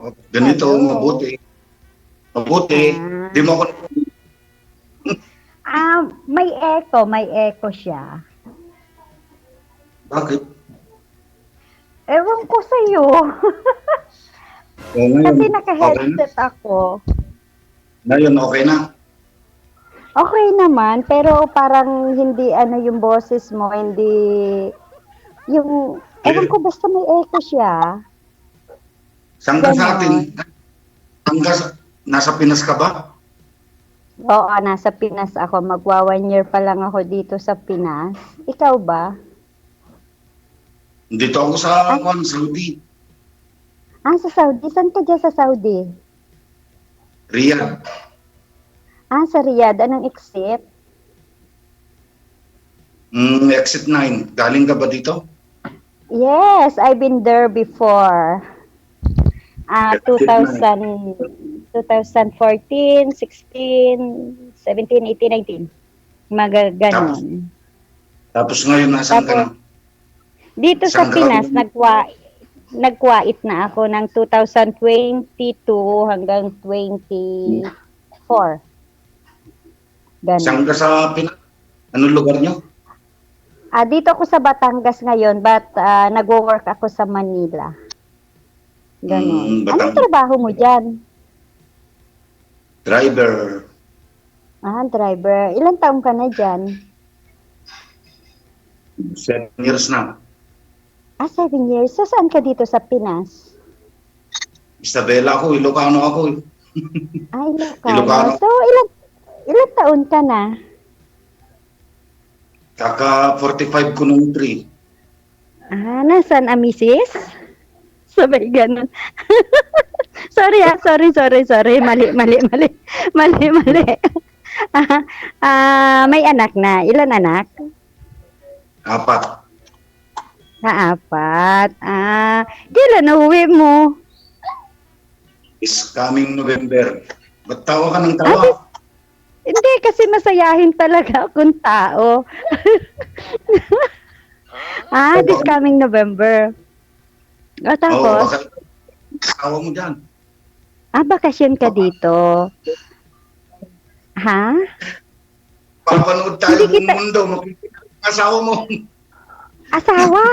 Ganito, Hello. mabuti. Mabuti. Ah, Di mo ako... may echo siya. Bakit? Ewan ko sa'yo. Ngayon, Kasi okay na? naka-headset ako. Ngayon, okay na? Okay naman, pero parang hindi yung boses mo, hindi ewan Clear? ko basta may echo siya. Saan ka sa Ganon. atin? Nasa Pinas ka ba? Oo, nasa Pinas ako. Magwa 1 year pa lang ako dito sa Pinas. Ikaw ba? Dito ako sa Ah, Saudi. sa Saudi. Saan ka dyan sa Saudi? Riyadh. Sa Riyadh. Anong exit? Exit 9. Galing ka ba dito? Yes, I've been there before. Exit 9. 2000, 2014, 16, 17, 18, 19. Mga Tapos, ganon. tapos ngayon, nasan ka na? Tapos, dito sa Saan ka Pinas, lang? nagwait na ako ng 2022 hanggang 24. Saan ka Ganon. sa Pinas? Anong lugar nyo? Dito ako sa Batangas ngayon, but nagwo-work ako sa Manila. Ganon. Anong Batang trabaho mo dyan? driver. Driver. Ilang taong ka na dyan? 7 years na. 7 years. So, saan ka dito sa Pinas? Isabela ako, Ilocano ako. Ilocano. Ilocano. So, ilang taon ka na? Kaka 45 ko nung 3. Nasaan ang misis? Sabay ganun. Sorry. Mali. May anak na. Ilan anak? 4. 4. Kailan uwi mo? Is coming November. Ba't tawa ka ng Ah, tawa? this, hindi, kasi masayahin talaga akong tao. This coming November. Oo, Tapos, baka tawa mo dyan. bakasyon ka dito. Ha? Papanood tayo Hindi buong kita, mundo. Makikita ang asawa mo. asawa?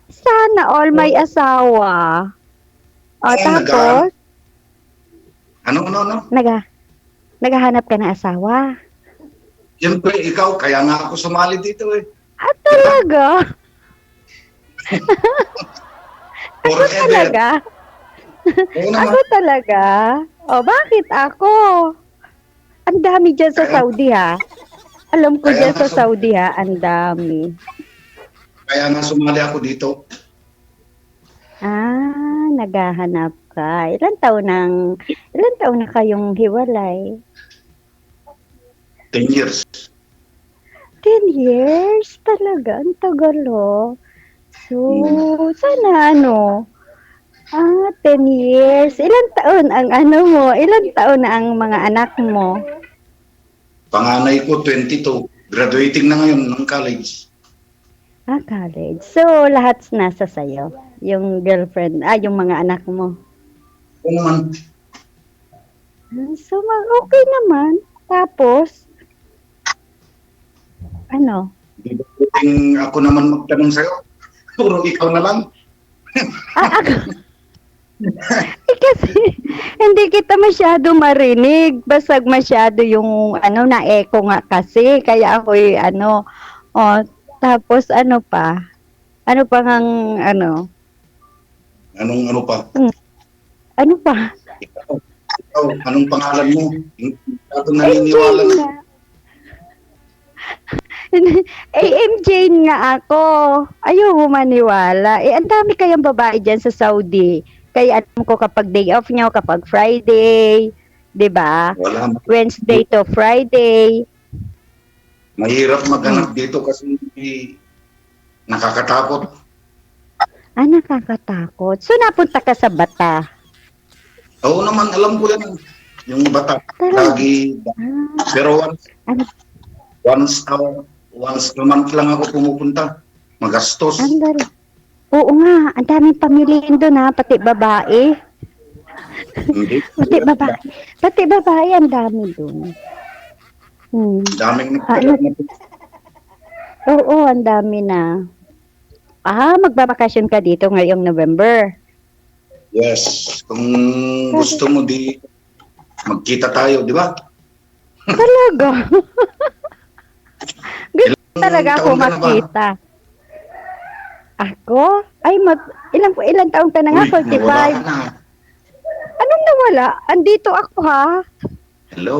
Sana all may asawa. Ano, Tapos, ano? naghahanap ka ng asawa. Siyempre, ikaw, kaya nga ako sumali dito eh. Diba? Talaga? Forever. Talaga? Oo Ako naman. talaga? Bakit ako? Ang dami dyan sa Kaya, Saudi ha. Alam ko kaya dyan nga, sa Saudi ha, ang dami. kaya nga sumali ako dito. Naghahanap ka. Ilan taon na kayong hiwalay? 10 years. 10 years? Talaga? Ang tagal So, sana 10 years. Ilan taon ang mo? Ilan taon na ang mga anak mo? Panganay ko, 22. Graduating na ngayon ng college. College. So, lahat nasa sayo. Yung girlfriend, yung mga anak mo. Oo naman. So, okay naman. Tapos, ano? Di ba pwedeng ako naman magtanong sa'yo? Puro ikaw na lang. Ako. Kasi, hindi kita masyado marinig. Basag masyado yung, na-echo nga kasi. Kaya ako tapos ano pa? Ano pa ngang, Anong ano pa? ano pa? Ikaw, anong pangalan mo? Hindi ako MJ naniniwala na. nga. MJ nga ako. Ayaw maniwala. Ang dami kayang babae dyan sa Saudi. Kaya alam ko kapag day off nyo, kapag Friday, 'di ba? Wala. Wednesday to Friday. Mahirap maghanap dito kasi nakakatakot. Nakakatakot. So napunta ka sa Bata. Oo naman, alam ko yan. Yung bata, Talaga? lagi. Ah, Pero ano, once a month lang ako pumupunta. Magastos. ang galing. Oo nga, ang daming pamiliin doon ha, pati babae. Hindi. Pati babae, ang dami dun. Daming Ano? nagtatanong. Oo, ang dami na. Magbabakasyon ka dito ngayong November. Yes. Kung gusto mo, di magkita tayo, di ba? Talaga. Gusto talaga ako Taon ka na ba? makita. Ako? Ay, ilang taon ka na nga? Uy, nawala ka 45. na. Anong nawala? Andito ako ha. Hello.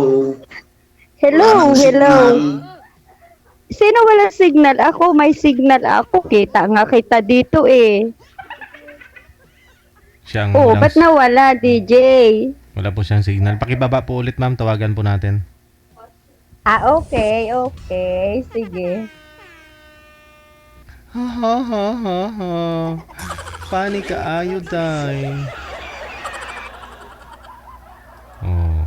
Hello, Wala nang hello. signal. Sino walang signal? Ako, may signal ako. Kita nga kita dito eh. Siyang Oh, walang, ba't nawala, DJ? wala po siyang signal. Pakibaba po ulit, ma'am. Tawagan po natin. Okay. Sige. Ha ha ha ha ha. Funny ka ayo, day. Oh.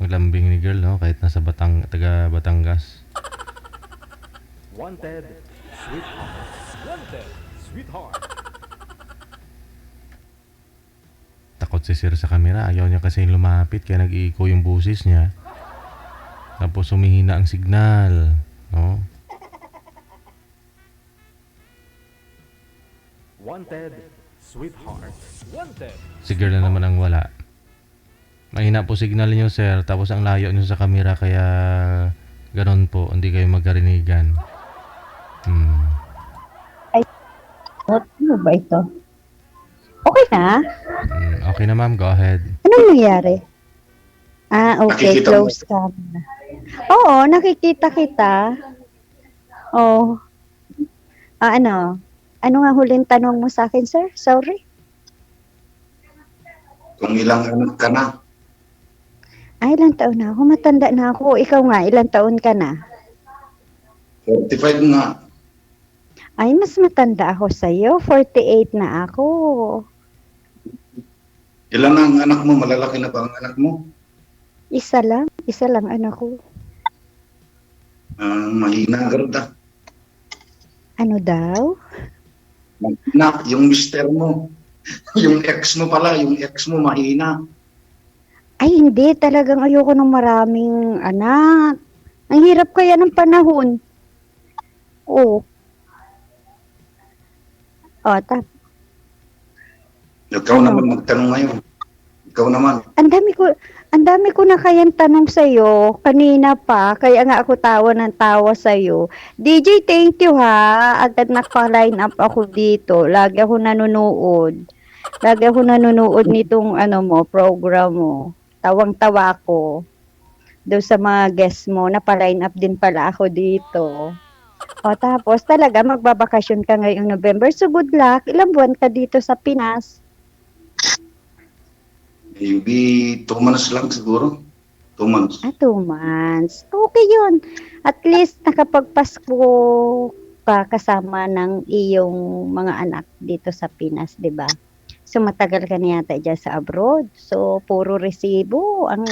Maglambing ni girl, no? Kahit nasa taga Batangas. Wanted, sweetheart. Wanted, sweetheart. Takot si sir sa camera. Ayaw niya kasi lumapit kaya nag-iiko yung busis niya. Tapos humihina ang signal. No? Wanted, sweetheart. Wanted. Si girl na naman ang wala. Mahina po signal niyo, sir. Tapos ang layo niyo sa camera kaya ganon po. Hindi kayo magkarinigan. Ano ba ito? Okay na? Okay na, ma'am. Go ahead. Anong nangyari? Okay. Nakikita mo. Close camera. Oo, nakikita kita. Oh. Ano? Ano nga huling tanong mo sa akin, sir? Sorry. Kung ilang anak ka na. Ay, ilang taon na ako? Matanda na ako. Ikaw nga, ilang taon ka na? 45 nga. Ay, mas matanda ako sa'yo. 48 na ako. Ilan ang anak mo? Malalaki na ba ang anak mo? Isa lang anak ko. Mahina garda. Ano daw? Mahina, yung mister mo. Yung ex mo pala, yung ex mo mahina. Ay, hindi. Talagang ayoko ng maraming anak. Ang hirap kaya ng panahon. Oh. Ikaw naman magtanong ngayon. Ikaw naman. Ang dami ko na kayang tanong sa'yo. Kanina pa. Kaya nga ako tawa ng tawa sa'yo. DJ, thank you ha. Agad naka-line up ako dito. Lagi ako nanonood nitong program mo. Tawang-tawa ako. Doon sa mga guests mo, napa-line up din pala ako dito. Tapos talaga magbabakasyon ka ngayong November. So good luck. Ilang buwan ka dito sa Pinas? Maybe 2 months lang siguro. 2 months. 2 months. Okay yun. At least nakapagpasko ka kasama ng iyong mga anak dito sa Pinas, di ba? So matagal ka na yata dyan sa abroad. So puro resibo ang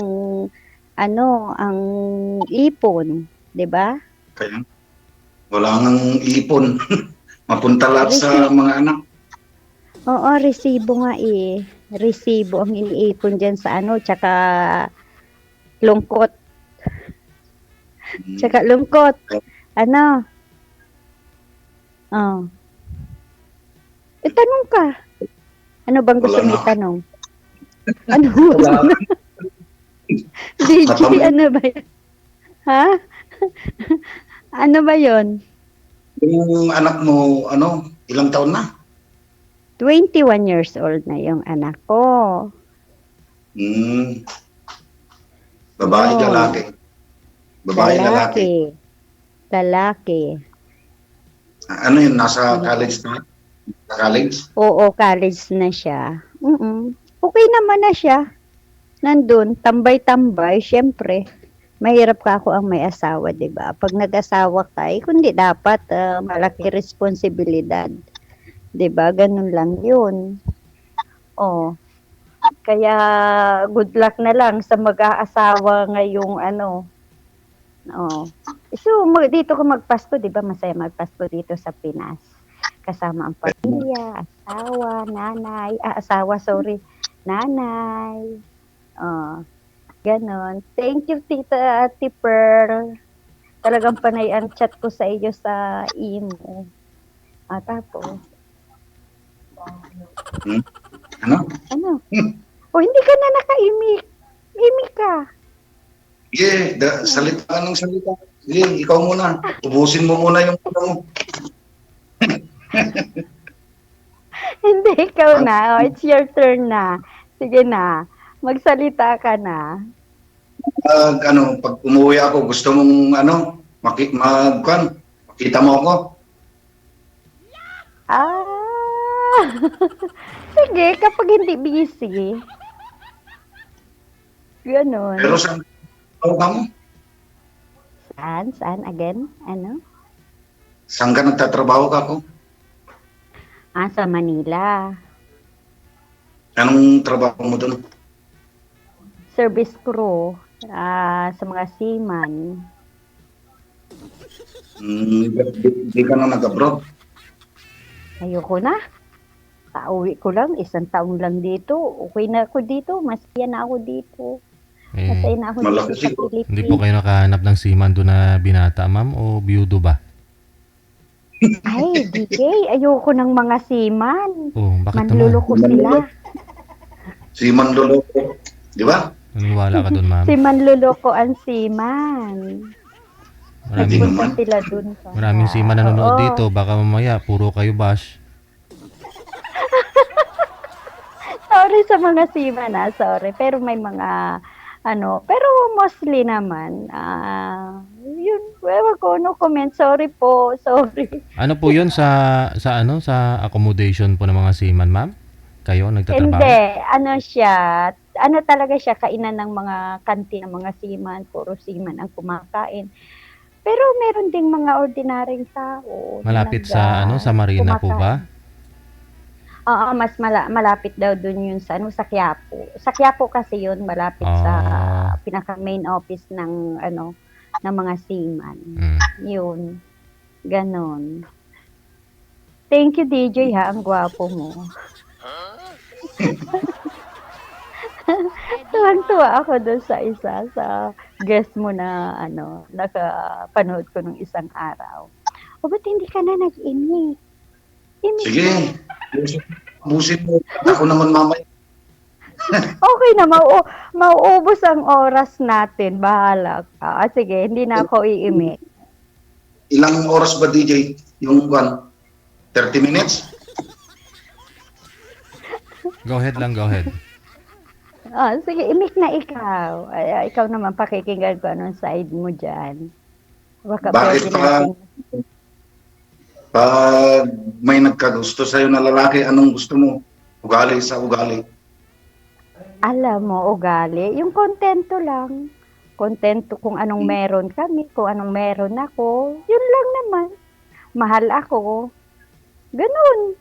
ipon, di ba? Kaya wala nang ipon. Mapunta lahat sa mga anak. Oo, resibo nga eh. Resibo ang iniipon dyan sa tsaka lungkot. Tsaka lungkot. Tanong ka. Ano bang gusto Wala mo na. itanong? Ano gusto mo? DJ, ano ba yan? Ha? Ano ba yon? Yung anak mo, ilang taon na? 21 years old na yung anak ko. Babae, Oo. lalaki. Babae, lalaki. Lalaki. Ano yun, nasa college na? Sa college? Oo, college na siya. Okay naman na siya. Nandun, tambay-tambay, syempre. Mahirap ka ako ang may asawa, di ba? Pag nag-asawa ka, kundi dapat malaki responsibilidad. Di ba? Ganun lang yun. Kaya good luck na lang sa mag-aasawa ngayong So, dito ko magpasko, di ba? Masaya magpasko dito sa Pinas. kasama ang pamilya, nanay. Oh, ganon. Thank you, Tita Tipper. Talagang panay ang chat ko sa iyo sa imo. Tapos, Ano? ano? O, hindi ka na nakaimik. Imik ka. Sige, salita ka ng salita. Sige, ikaw muna. Ubusin mo muna yung pula mo. Hindi, ikaw na. Oh, it's your turn na. Sige na. Magsalita ka na. Pag umuwi ako, gusto mong makita mo ako? Sige, kapag hindi busy. Ganon. Pero saan ka mo? Saan? Again? Ano? Saan ka nagtatrabaho ka ako? Sa Manila. Anong trabaho mo doon? Service crew. Sa mga seaman. Hindi ka na nag-abroad? Ayoko na. Pauwi ko lang. 1 taon lang dito. Okay na ako dito. Masaya na ako dito. Masaya na ako malaki dito sa siguro. Pilipinas. Hindi po kayo nakahanap ng seaman doon na binata, ma'am, o biyudo ba? Ay, DJ. Ayoko ng mga seaman. Oh, bakit naman? Manluloko sila. Si Manloloko. Di ba? Naniniwala ka doon, ma'am? Si manluloko ang seaman. Maraming, naman. Nagpunta sila dun. maraming seaman nanonood Oo. dito. Baka mamaya, puro kayo bash. Sorry sa mga seaman, sorry. Pero may mga, pero mostly naman, yun, ewan ko, no comment. Sorry po, sorry. Ano po yun sa accommodation po ng mga seaman, ma'am? Kayo nagtatrabaho? Hindi, talaga siya, kainan ng mga kantin ng mga seaman, puro seaman ang kumakain. Pero meron ding mga ordinaryong tao. na Malapit sa Marina po ba? Oo, mas malapit daw dun yun sa Quiapo. Sa Quiapo kasi yun, malapit sa pinaka main office ng ng mga seaman. Yun. Ganon. Thank you, DJ, ha. Ang gwapo mo. Tuwang-tuwa ako doon sa guest mo na nakapanood ko nung isang araw. O, ba't hindi ka na nag-imik? Sige. Busin mo. Ako naman mamaya. Okay na, mauubos ang oras natin. Bahala ka. Sige, hindi na ako iimik. Ilang oras ba, DJ? Yung 30 minutes? Go ahead lang, go ahead. Sige, imik na ikaw. Ikaw naman, pakikinggan ko anong side mo dyan. Baka Bakit pwede pa? natin. Pag may nagkagusto sa'yo na lalaki, anong gusto mo? Ugali sa ugali. Alam mo, ugali, yung kontento lang. Kontento kung anong meron kami, kung anong meron ako. Yun lang naman. Mahal ako. Ganun.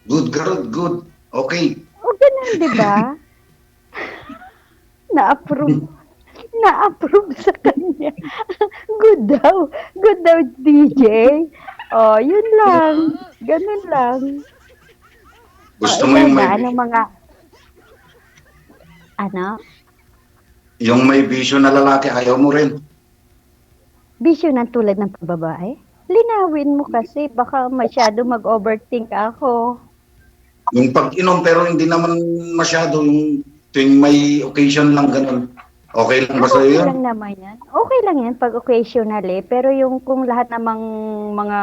Good girl, good. Okay. O ganun, di ba? Na-approve. Na-approve sa kanya. Good daw. Good daw, DJ. Yun lang. Ganun lang. Gusto mo yung may, yung may vision na lalaki, ayaw mo rin. Bisyo ng tulad ng pagbabae? Linawin mo kasi, baka masyado mag-overthink ako. Yung pag-inom pero hindi naman masyado, yung tuwing may occasion lang ganun. Okay lang ba sa'yo Okay yun? lang naman yan. Okay lang yan pag occasionally, pero yung kung lahat namang mga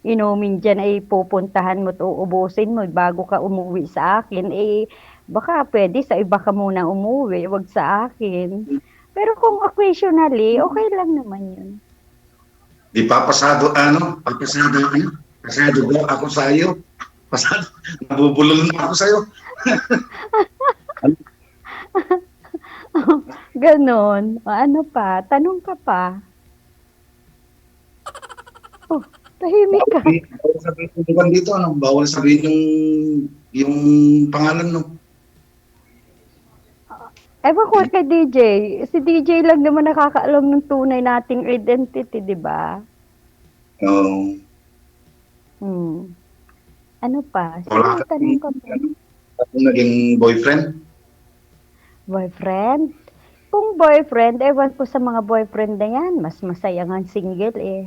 inumin dyan ay pupuntahan mo at uubusin mo bago ka umuwi sa akin, baka pwede sa iba ka muna umuwi, wag sa akin. Pero kung occasionally, okay lang naman yun. Di pa pasado ba ako sa'yo? Pasado, nabubulol na ako sa'yo. Ganon. Ano pa? Tanong ka pa. Oh, tahimik ka. Bawal sabihin yung dito, bawal sabihin yung pangalan, no? Ewan ko kay DJ. Si DJ lang naman nakakaalam ng tunay nating identity, di ba? Hmm. Ano pa? Wala Sige, ka tanong ka pa. naging boyfriend? Boyfriend? Kung boyfriend, ewan ko sa mga boyfriend na yan. Mas masaya nga ang single eh.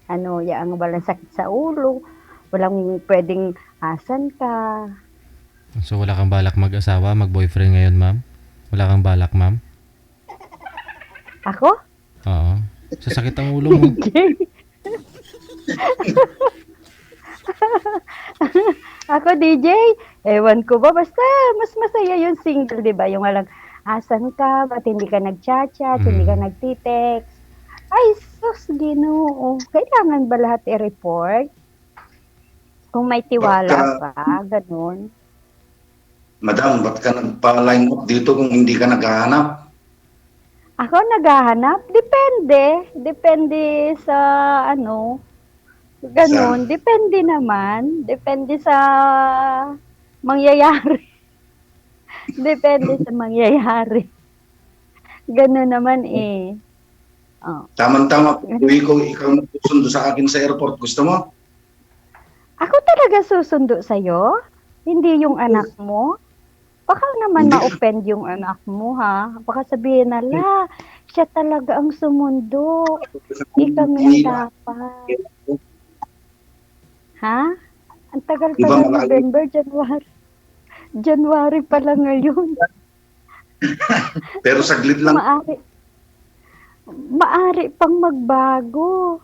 Ano, ang walang sakit sa ulo. Walang pwedeng asan ka. So wala kang balak mag-asawa, mag-boyfriend ngayon, ma'am? Wala kang balak, ma'am? Ako? Oo. Sasakit ang ulo mo. Jay. Ako, DJ, ewan ko ba, basta mas masaya yung single, di ba? Yung walang, asan ka, ba't hindi ka nag-chat-chat, hindi ka nag-text. Ay, sus, ginoo. Kailangan ba lahat i-report? Kung may tiwala Baka, pa, ganun. madam, ba't ka nagpa-line up dito kung hindi ka naghahanap? Ako naghahanap, depende. Depende sa ano, ganun. Depende naman. Depende sa mangyayari. Depende sa mangyayari. Ganun naman eh. Oh. Tama-tama, uwi ko, ikaw nagsusundo sa akin sa airport. Gusto mo? Ako talaga susundo sa'yo? Hindi yung anak mo? Baka naman Hindi. ma-offend yung anak mo, ha? Baka sabihin nala, siya talaga ang sumundo. Di kami ang dapat. Ha? Ang tagal pa Iba ng malayo. November, January. January pa lang ngayon. Pero saglit lang. Maari pang magbago.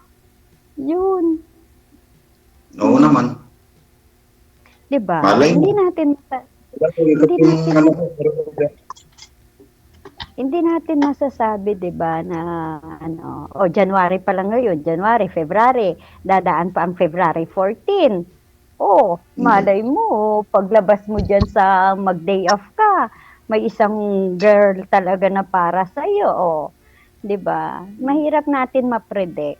Yun. Oo naman. Diba? Malay mo. Hindi natin hindi natin masasabi, 'di ba, na ano, January pa lang ngayon, January, February, dadaan pa ang February 14. Oh, malay mo, paglabas mo diyan sa mag-day off ka, may isang girl talaga na para sa iyo, 'di ba? Mahirap natin ma-predict.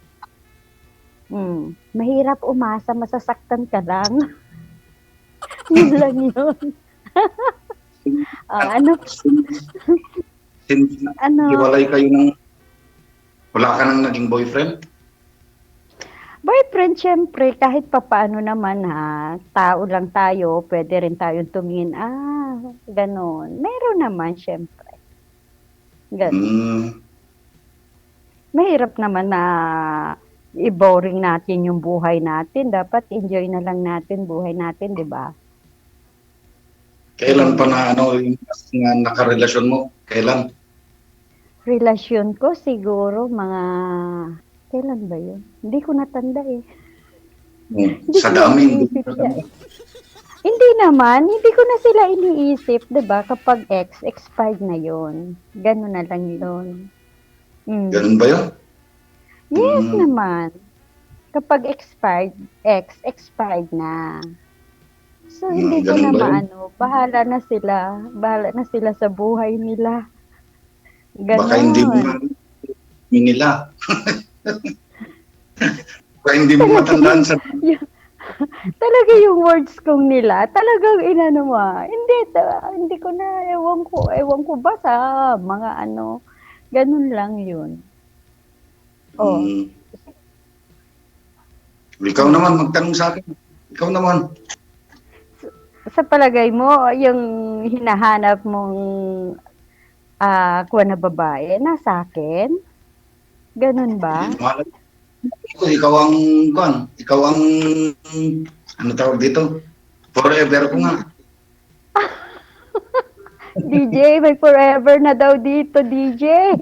Mahirap umasa, masasaktan ka lang. Yun lang yun. Ano? Since Ano? hiwalay kayo wala ka nang naging boyfriend? Boyfriend, syempre, kahit papaano naman ha, tao lang tayo, pwede rin tayong tumingin, ganun. Meron naman, syempre. Ganun. Mahirap naman na i-boring natin yung buhay natin. Dapat enjoy na lang natin buhay natin, di ba? Kailan pa na yung nakarelasyon mo? Kailan? Relasyon ko siguro kailan ba yun? Hindi ko natanda eh. Sa dami. Hindi naman, hindi ko na sila iniisip, 'di ba? Kapag expired na 'yon. Gano'n na lang 'yon. Ganun ba 'yun? Yes naman. Kapag expired na. So hindi ko na bahala na sila sa buhay nila. Ganon. Baka hindi mo nila. Baka hindi mo matandaan sa talaga yung words kong nila, talagang inano mo. Hindi ko na, ewan ko ba sa mga ganun lang yun. Ikaw naman, magtanong sa akin. Ikaw naman. Sa palagay mo, yung hinahanap mong kuha na babae, nasa akin? Ganun ba? Ikaw ang ano tawag dito? Forever ko nga. DJ, may forever na daw dito, DJ.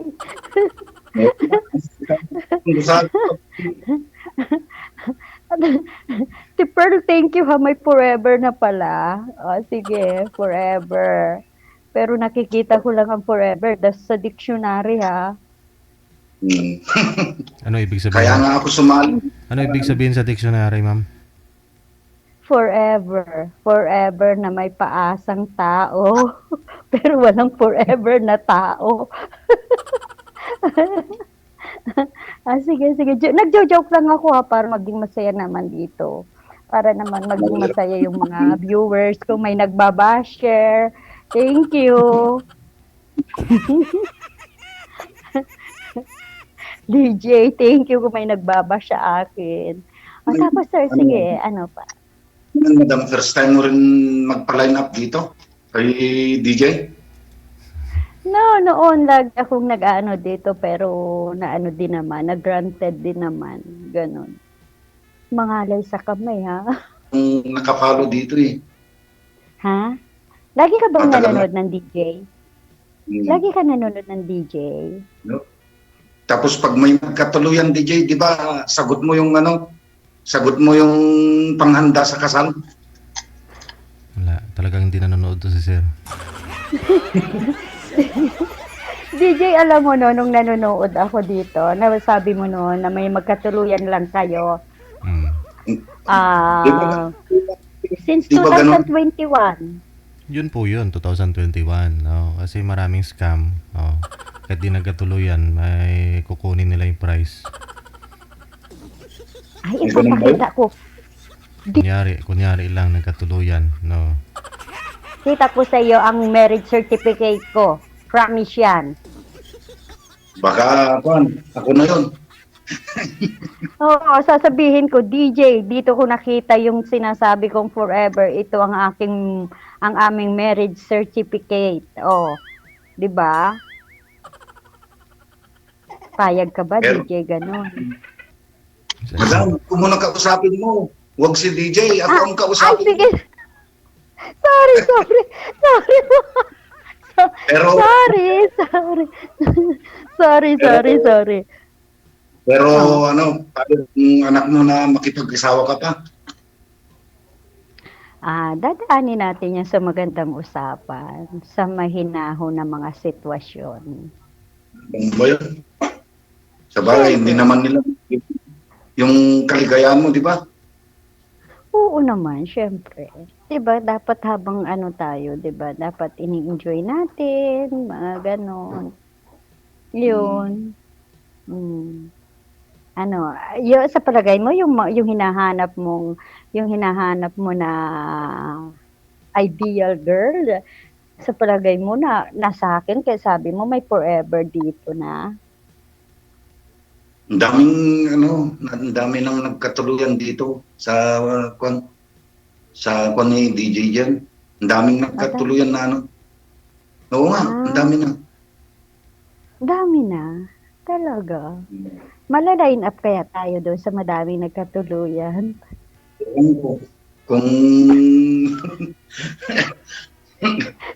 Pero thank you ha, may forever na pala. Sige, forever. Pero nakikita ko lang ang forever sa dictionary ha. Ano ibig sabihin? Kaya nga ako sumali. Ano ibig sabihin sa dictionary, ma'am? Forever. Forever na may paasang tao. Pero walang forever na tao. Sige. Nagjo-joke lang ako ha, para maging masaya naman dito. Para naman maging masaya yung mga viewers kung may nagbabashare. Thank you. DJ, thank you kung may nagbabash sa akin. O tapos sir, sige, ano pa? Madam, first time mo rin magpa-line up dito kay DJ? No, noon lagi akong nag-ano dito pero naano din naman, nag-granted din naman, ganun. Mangalay sa kamay ha. Kung nakapalo dito eh. Ha? Lagi ka bang Matagal nanonood ng DJ? Lagi ka nanonood ng DJ? No? Tapos pag may nagkatuluyan DJ, di ba, sagot mo yung panghanda sa kasal. Wala, talagang hindi nanonood to si sir. DJ, alam mo no, nung nanonood ako dito, sabi mo no, na may magkatuluyan lang kayo. Mm. Di ba, Since Di ba ganun? 2021. Yun po yun, 2021. No? Kasi maraming scam. Oh. Kahit di nagkatuluyan, may kukunin nila yung price. Ay, ipapakita ko. Kunyari lang nagkatuluyan. No? Kita ko sa iyo ang marriage certificate ko. Promise yan. baka, ako na yun. Oo, sasabihin ko, DJ, dito ko nakita yung sinasabi kong forever. Ito ang aming marriage certificate. Oh, 'di ba? Payag ka ba, Pero- DJ, ganun? Madam, kung muna kausapin mo, huwag si DJ, ako ang Ay, kausapin mo. sige. Sorry. Pero, Sorry. pero paano kung anak mo na makipag-isawa ka pa? Dadaanin natin yan sa magandang usapan, sa mahinahon na mga sitwasyon. Ano ba yun? Sa bagay, hindi naman nila yung kaligayahan mo, di ba? Oo naman, syempre. 'Di ba dapat habang tayo, 'di ba? Dapat ini-enjoy natin, mga ganon. 'Yun. Yung sa palagay mo yung hinahanap mo na ideal girl, sa palagay mo na nasa akin kaya sabi mo may forever dito na. Ang dami nang nagkatuluyan dito sa kwan ni DJ diyan. Ang daming nagkatuluyan na Oo nga, ang dami na. Dami na. Talaga. Mala-line up kaya tayo doon sa madaming nagkatuluyan. Ewan ko. Kung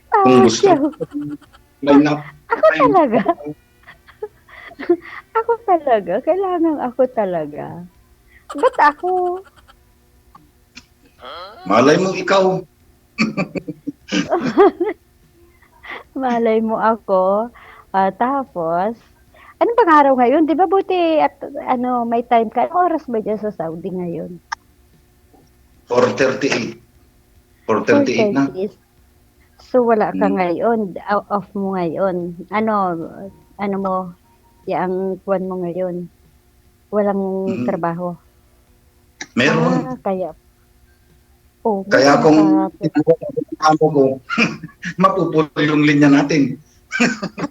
Tawa gusto. siya. line up. Ako talaga. Kailangan ako talaga. Ba't ako? Malay mo ikaw. Malay mo ako. Tapos, anong bang araw ngayon? Di ba buti at may time ka? Anong oras ba dyan sa Saudi ngayon? 4:38. 4:38 na. 4:30. So, wala ka ngayon. Off mo ngayon. Ano mo? Yang kuwan mo ngayon. Walang trabaho. Meron. Kaya. Kaya kung meron amo ko, mapuputol yung linya natin.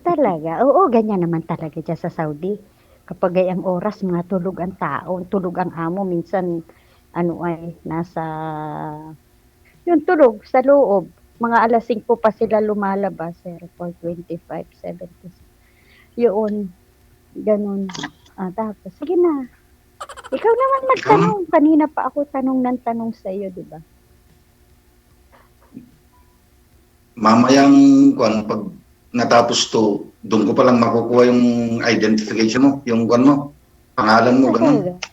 talaga? Oo, ganyan naman talaga dyan sa Saudi. Kapag ay ang oras, mga tulog ang tao, tulog ang amo, minsan, nasa, yung tulog sa loob. Mga alas 5 pa sila lumalabas, 4:25, 70. Yun, ganun. Tapos, sige na. Ikaw naman magtanong. Kanina pa ako tanong ng tanong sa iyo, di ba? Mamayang pag natapos to, doon ko palang makukuha yung identification mo, yung mo, pangalan mo, ganun. Talaga.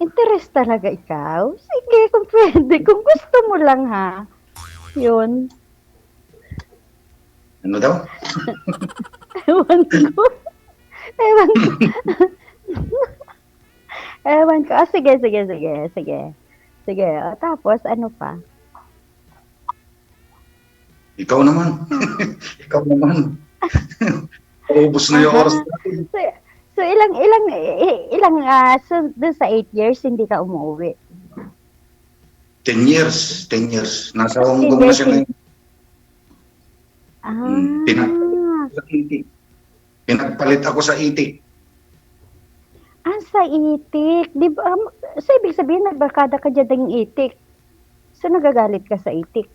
Interest talaga ikaw? Sige, kung pwede. Kung gusto mo lang, ha? Yun. Ano daw? Ewan ko. Ewan ko. Sige. Tapos, ano pa? Ikaw naman. Ikaw naman. Ubus na yung oras natin. So, doon sa 8 years, hindi ka umuwi. 10 years. 10 years. Nasa Hong Kong na siya ngayon. Ah. Pinagpalit ako sa itik. Sa itik. Di ba, so ibig sabihin, nagbarkada ka dyan ng itik. So nagagalit ka sa itik.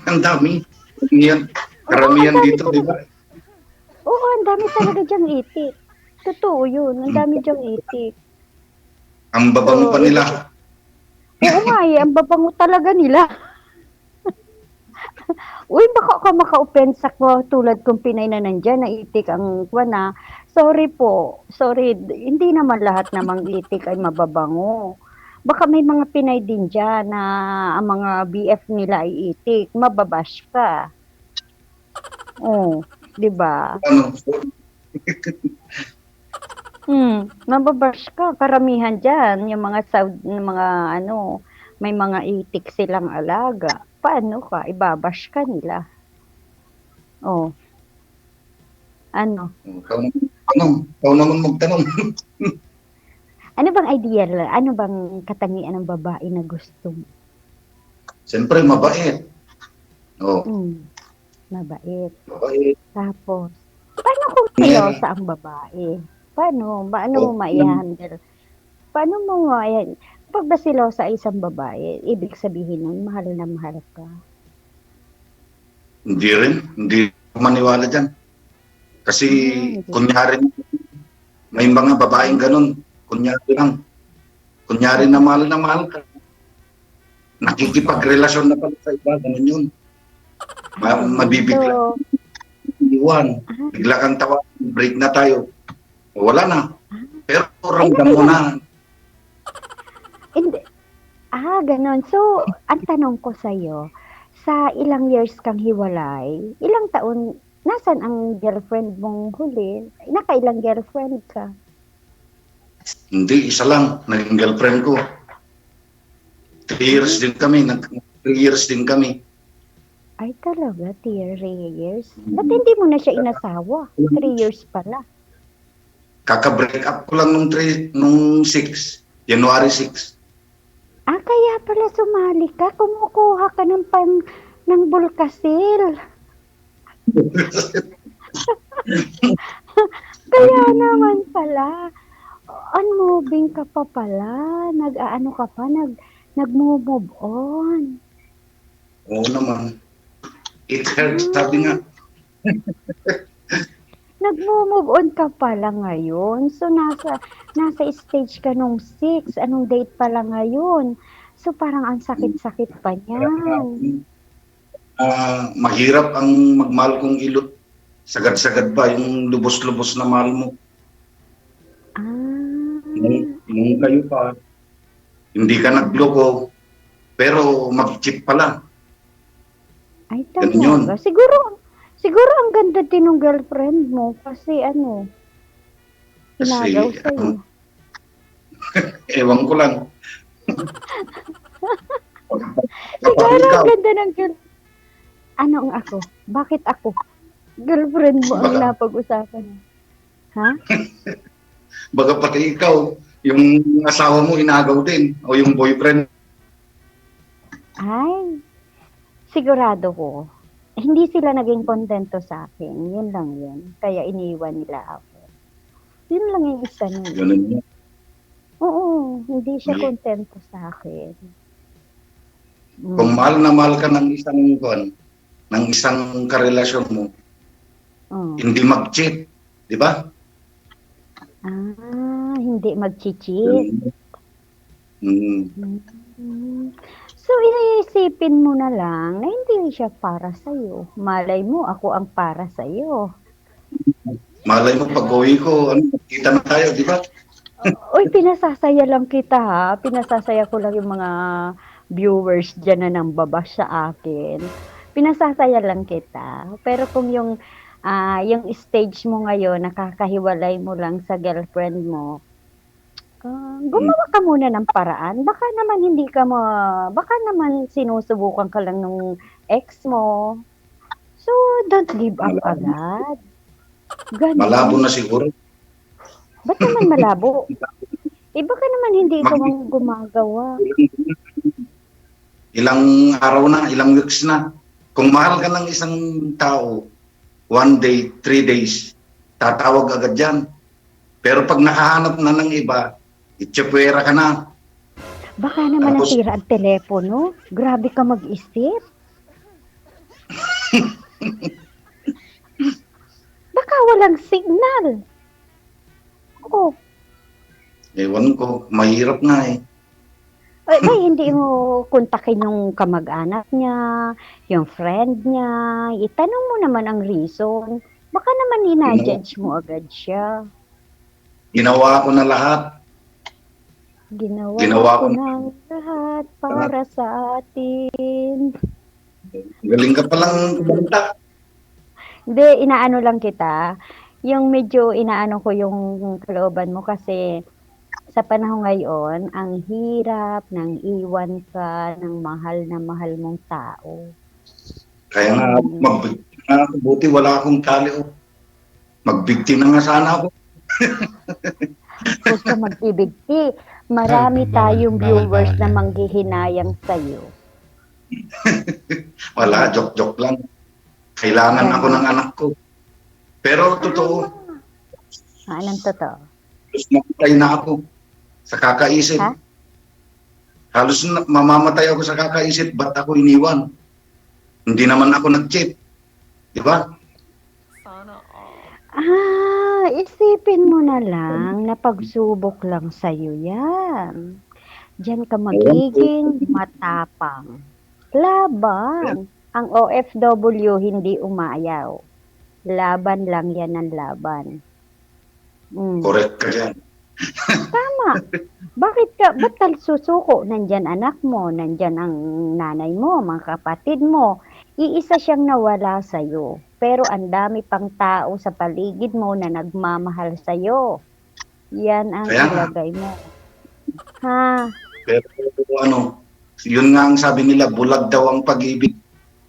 Ang dami. Yan. Oo, Karamihan ang dami dito, di ba? Oo, ang dami talaga dyang itik. Totoo yun, ang dami dyang itik. Ang babango So, pa nila. Oo nga ang babango talaga nila. Uy, baka ka maka-opensa ko tulad kong Pinay na nandyan na itik ang na. Sorry po, sorry, hindi naman lahat namang itik ay mababango. Baka may mga Pinay din dyan na ang mga BF nila ay itik, mababash ka. Oh, di ba? Ano? Mababash ka. Karamihan dyan, yung mga may mga itik silang alaga. Paano ka? Ibabash ka nila. Oh, ano? Ikaw naman magtanong. Ano bang ideal? Ano bang katangian ng babae na gusto mo? Siyempre, mabait. Oh, Mabait. mabait. Tapos, paano kung selosa ang babae? Paano mo ma-handle? Paano mo ma-handle? Pag ba selosa ay isang babae, ibig sabihin nun, mahal na mahal ka. Hindi rin. Hindi ako maniwala dyan. Kasi, Hindi. kunyari, may mga babaeng ganun. Kunyari lang. Kunyari na mahal ka. Nakikipagrelasyon na pala sa iba. Ganun yun. Mabibigla. So, Iwan. Bigla kang tawa. Break na tayo. Wala na. Pero ramdam mo na. hindi. Ganon. So, ang tanong ko sa'yo, sa ilang years kang hiwalay, ilang taon, nasan ang girlfriend mong huli? Nakailang girlfriend ka? Hindi, isa lang. Naging girlfriend ko. 3 years din kami. 3 years din kami. Ay, talaga, 3 years? Ba't hindi mo na siya inasawa? 3 years pala. Kaka-break up ko lang nung 6. January 6. Kaya pala sumali ka, kumukuha ka ng bulkasil. Kaya naman pala, unmoving ka pa pala, nag-aano ka pa, nag-move on. Oo naman. It hurts, sabi nga. Nag-move on ka pala ngayon. So, nasa stage ka nung 6. Anong date pala ngayon? So, parang ang sakit-sakit pa niyan. Mahirap ang magmahal kong ilot. Sagad-sagad pa yung lubos-lubos na mahal mo. Nung kayo pa, hindi ka nagloko, pero mag-cheat pala. Ay, Ganun yun. talaga. Siguro ang ganda din ng girlfriend mo kasi inagaw Kasi, sa'yo. ewan ko lang. Siguro ikaw, ang ganda ng Ano ang ako? Bakit ako? Girlfriend mo ang Baka- napag-usapan. Ha? baga pati ikaw, yung asawa mo inagaw din, o yung boyfriend. Ay, sigurado ko. Hindi sila naging kontento sa akin. Yun lang yun. Kaya iniwan nila ako. Yun lang yung isa nun. Ganun yun. Oo, hindi siya Mali. kontento sa akin. Kung mahal na mahal ka ng isang karelasyon mo, Oo. hindi mag-cheat, di ba? Hindi mag-cheat. Mm. So, iniisipin mo na lang na hindi siya para sa'yo. Malay mo, ako ang para sa'yo. Malay mo, pag-uwi ko, kita na tayo, di ba? Uy, pinasasaya lang kita ha. Pinasasaya ko lang yung mga viewers dyan na nang babash sa akin. Pinasasaya lang kita. Pero kung yung stage mo ngayon, nakakahiwalay mo lang sa girlfriend mo, gumawa ka muna ng paraan. Baka naman sinusubukan ka lang nung ex mo. So, don't give up agad. Ganun. Malabo na siguro. Ba't naman malabo? Baka naman hindi ikaw ang gumagawa. Ilang araw na, ilang weeks na. Kung mahal ka ng isang tao, 1 day, 3 days, tatawag agad yan. Pero pag nakahanap na ng iba, itsepwera ka na. Baka naman Tapos- nasira ang telepono. Grabe ka mag-isip. Baka walang signal. Oh, Ewan ko, mahirap nga eh. ay, bay, hindi mo kontakin yung kamag-anak niya, yung friend niya. Itanong mo naman ang reason. Baka naman ina-judge mo agad siya. Ginawa ko na lahat. Ginawa Ginawa ko ko- ng lahat para sa atin. Galing ka palang kumanta. Hindi, inaano lang kita. Yung medyo inaano ko yung kalooban mo kasi sa panahon ngayon, ang hirap nang iwan ka ng mahal na mahal mong tao. Kaya nga, magbigti na ako. Buti wala akong tali. Oh. Magbigti na nga sana ako. Huwag ka mag-ibigti. Marami Bawal, tayong bawal, viewers bawal na yan. manghihinayang sa'yo. Wala, joke-joke lang. Kailangan ako ng anak ko. Pero totoo, Anong totoo? halos mamatay na ako sa kakaisip. Ha? Halos mamamatay ako sa kakaisip, ba't ako iniwan? Hindi naman ako nag-cheat. Di ba? Isipin mo na lang na pagsubok lang sa'yo yan. Diyan ka magiging matapang. Laban. Ang OFW hindi umayaw. Laban lang yan ang laban. Correct ka dyan. Tama. Ba't ka susuko? Nandyan anak mo, nandyan ang nanay mo, mga kapatid mo. Iisa siyang nawala sa'yo. Pero ang dami pang tao sa paligid mo na nagmamahal sa'yo. Yan ang Kaya nga. ilagay mo. Ha? Pero ano, yun nga ang sabi nila, bulag daw ang pag-ibig.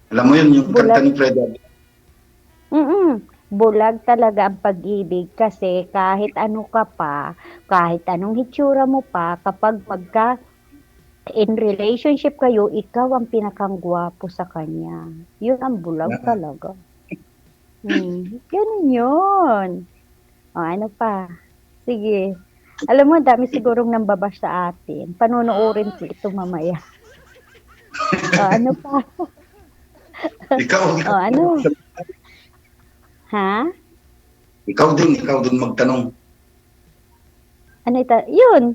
Alam mo yun, yung Bulag. kanta ni Fred Aguilar. Bulag talaga ang pag-ibig kasi kahit ano ka pa, kahit anong hitsura mo pa, kapag in relationship kayo, ikaw ang pinakangwapo sa kanya. Yun ang bulag Yeah. talaga. Ganun yun. O, ano pa? Sige. Alam mo, dami sigurong nambabash sa atin. Panunuorin ko ito mamaya. O, ano pa? Ikaw, O, ano? Ha? ikaw din magtanong. Ano ito? Yun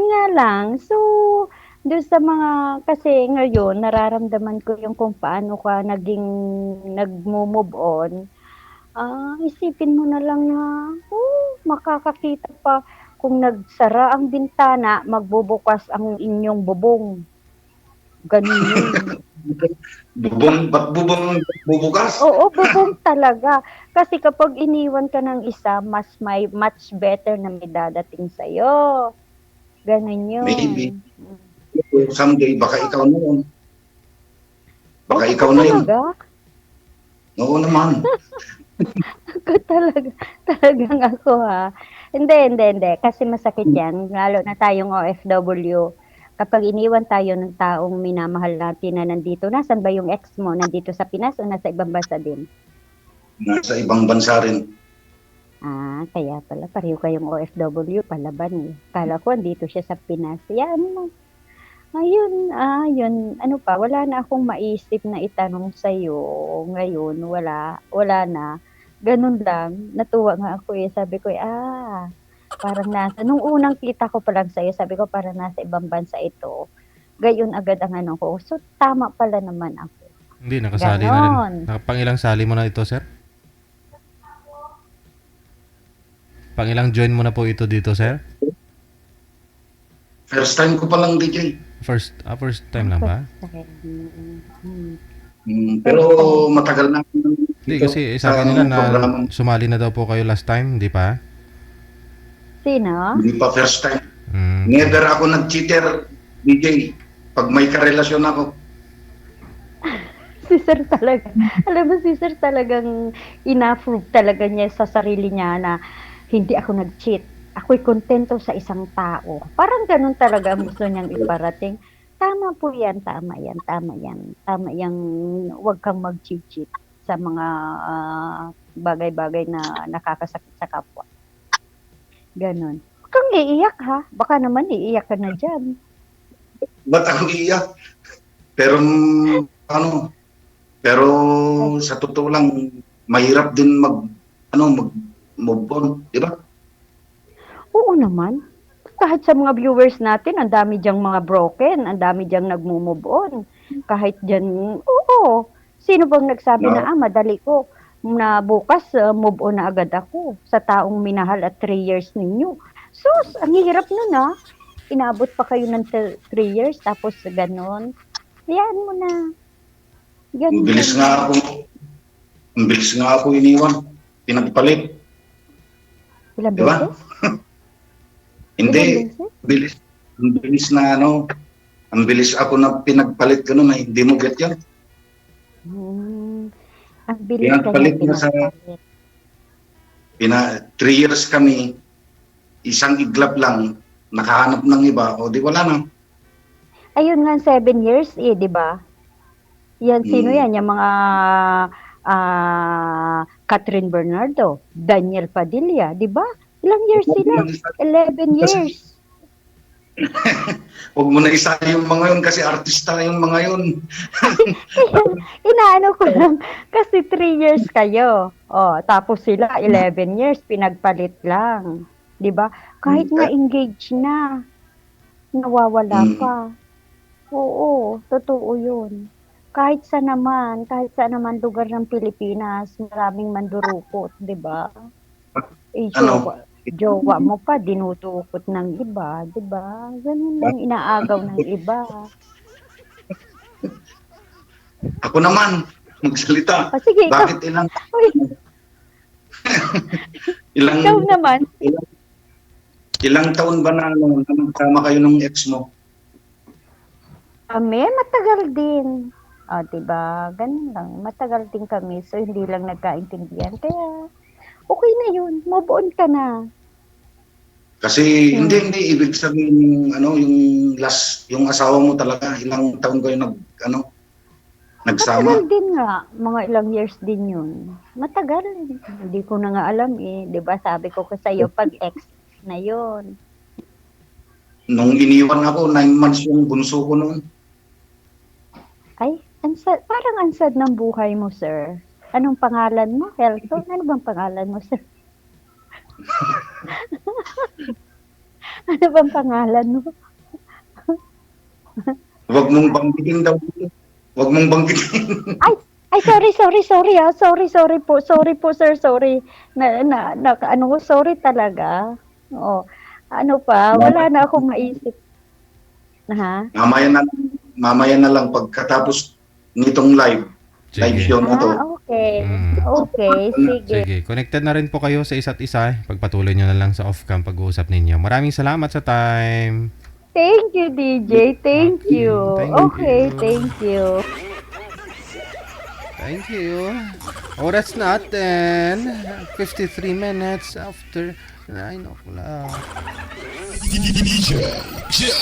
nga lang. So, doon sa mga, kasi ngayon, nararamdaman ko yung kung paano ka nag-move on. Isipin mo na lang na, makakakita pa kung nagsara ang bintana, magbubukas ang inyong bubong. Ganun yun. Ba't bubong bubukas? Oo, bubong talaga. Kasi kapag iniwan ka ng isa, much better na may dadating sa'yo. Ganun yun. Maybe. Someday, baka ikaw na yun. Baka Oo, ikaw na yun. talaga? Oo naman. Ako talagang ako ha. Hindi. Kasi masakit yan. Lalo na tayong OFW. Kapag iniwan tayo ng taong minamahal natin na nandito, nasan ba yung ex mo? Nandito sa Pinas o nasa ibang bansa din? Nasa ibang bansa rin. Kaya pala, pareho kayong OFW, palaban eh. Kala ko, andito siya sa Pinas. Yan mo. Ayun, ano pa, wala na akong maisip na itanong sa'yo ngayon, wala na. Ganun lang, natuwa nga ako eh. Sabi ko, parang nung unang kita ko pa lang sa'yo, sabi ko parang nasa ibang bansa ito. Gayon agad ang ano ko. So, tama pala naman ako. Hindi, nakasali na Ganon. rin. Pangilang sali mo na ito, sir? Pangilang join mo na po ito dito, sir? First time ko palang DJ. First time lang ba? Pero matagal na. Hindi, kasi sabi nila na sumali na daw po kayo last time, di pa? Sino? Hindi pa first time. Mm. Never ako nag-cheater, DJ. Pag may karelasyon ako. Si Sir talaga. Alam mo, si Sir talagang ina-prove talaga niya sa sarili niya na hindi ako nag-cheat. Ako'y kontento sa isang tao. Parang ganun talaga ang gusto niyang iparating. Tama po yan, tama yan. Tama yang huwag kang mag-cheat sa mga bagay-bagay na nakakasakit sa kapwa. Ganon. Huwag kang iiyak ha. Baka naman iiyak ka na dyan. Ba't ako iiyak? Pero, ano, pero sa totoo lang, mahirap din mag-move on, di ba? Oo naman. Kahit sa mga viewers natin, ang dami diyang mga broken, ang dami diyang nagmo-move on. Kahit dyan, oo. Sino bang nagsabi No. na, madali ko, na bukas move on na agad ako sa taong minahal at 3 years ninyo. Sus, ang hirap nun ha. Inabot pa kayo ng 3 years, tapos ganon. Hayaan mo na. Ang Ganun bilis lang. nga ako, ang bilis nga ako iniwan, pinagpalit, Ilang di ba? beses? Hindi, Ilang beses? bilis, ang bilis na ang bilis ako na pinagpalit ko na hindi mo get yan. Ang bilis Pinagpalit kanya na sa- pinagpalit. 3 years kami, isang iglap lang, nakahanap ng iba, o di wala na. Ayun nga, 7 years di ba? Yan, sino Mm. yan? Yung mga Catherine Bernardo, Daniel Padilla, di ba? Ilang years sila? 11 years. Huwag mo na isa yung mga yun kasi artista yung mga yun. Inaano ko lang, kasi 3 years kayo. Tapos sila, 11 years, pinagpalit lang. Di ba? Kahit nga engaged na, nawawala Mm. pa. Oo, totoo yun. Kahit sa naman lugar ng Pilipinas, maraming mandurukot, di ba? Ano? Jowa mo pa, dinutukot ng iba, di ba? Ganun lang, inaagaw ng iba. Ako naman, magsalita. Sige, Bakit ikaw ilang naman. ilang taon ba na nagsama kayo ng ex mo? Kami, matagal din. Di ba? Ganun lang. Matagal din kami, so hindi lang nagkaintindihan. Kaya, okay na yun. Move on ka na. Kasi hindi ibig sabihin yung asawa mo talaga ilang taon kayo nagsama. Matagal din nga. Mga ilang years din yun. Matagal. Hindi ko na nga alam eh. Di ba? Sabi ko sa iyo, pag ex na yun. Nung iniwan ako, 9 months yung bunso ko noon. Ay, parang ansad ng buhay mo, sir. Anong pangalan mo? Helton? Ano bang pangalan mo, sir? Ano bang pangalan mo? Huwag mong banggitin daw. Huwag mong banggitin. Ay, sorry ah. Sorry po, sir, sorry. Sorry talaga. Oo. Ano pa, wala na akong maisip. Ha? Mamaya na lang pagkatapos nitong live show na to. Okay. Mm. Okay, sige. Sige, connected na rin po kayo sa isa't isa. Pagpatuloy nyo na lang sa off-cam pag-uusap ninyo. Maraming salamat sa time. Thank you, DJ. Thank you. Thank Okay, you. thank you. Thank you. Oras natin, 53 minutes after 9 o'clock. DJ Jill.